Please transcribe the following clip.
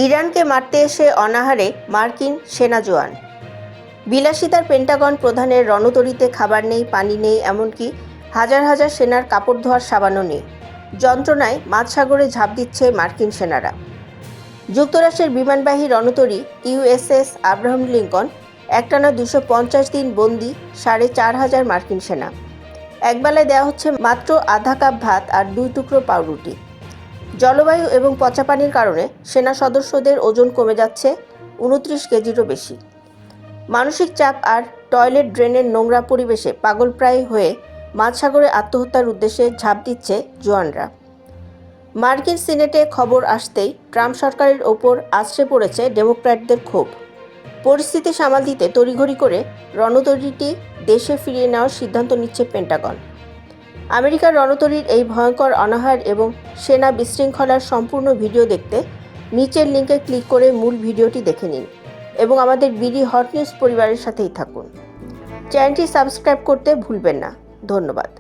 ইরানকে মারতে এসে অনাহারে মার্কিন সেনা জওয়ান। বিলাসিতার পেন্টাগন প্রধানের রণতরীতে খাবার নেই, পানি নেই, এমনকি হাজার হাজার সেনার কাপড় ধোয়ার সাবানও নেই। যন্ত্রণায় মাঝসাগরে ঝাঁপ দিচ্ছে মার্কিন সেনারা। যুক্তরাষ্ট্রের বিমানবাহী রণতরী ইউএসএস আব্রাহাম লিঙ্কন একটানা 250 দিন বন্দি 4,500 মার্কিন সেনা। একবেলায় দেওয়া হচ্ছে মাত্র আধা কাপ ভাত আর 2 টুকরো পাউরুটি। জলবায়ু এবং পচা পানির কারণে সেনা সদস্যদের ওজন কমে যাচ্ছে 29 কেজিরও বেশি। মানসিক চাপ আর টয়লেট ড্রেনের নোংরা পরিবেশে পাগলপ্রায় হয়ে মাঝসাগরে আত্মহত্যার উদ্দেশ্যে ঝাঁপ দিচ্ছে জওয়ানরা। মার্কিন সিনেটে খবর আসতেই ট্রাম্প সরকারের ওপর আছড়ে পড়েছে ডেমোক্র্যাটদের ক্ষোভ। পরিস্থিতি সামাল দিতে তড়িঘড়ি করে রণতরীটি দেশে ফিরিয়ে নেওয়ার সিদ্ধান্ত নিচ্ছে পেন্টাগন। আমেরিকার রণতরীর এই ভয়ঙ্কর অনাহার এবং সেনা বিশৃঙ্খলার সম্পূর্ণ ভিডিও দেখতে নিচের লিঙ্কে ক্লিক করে মূল ভিডিওটি দেখে নিন এবং আমাদের বিডি হট নিউজ পরিবারের সাথেই থাকুন। চ্যানেলটি সাবস্ক্রাইব করতে ভুলবেন না। ধন্যবাদ।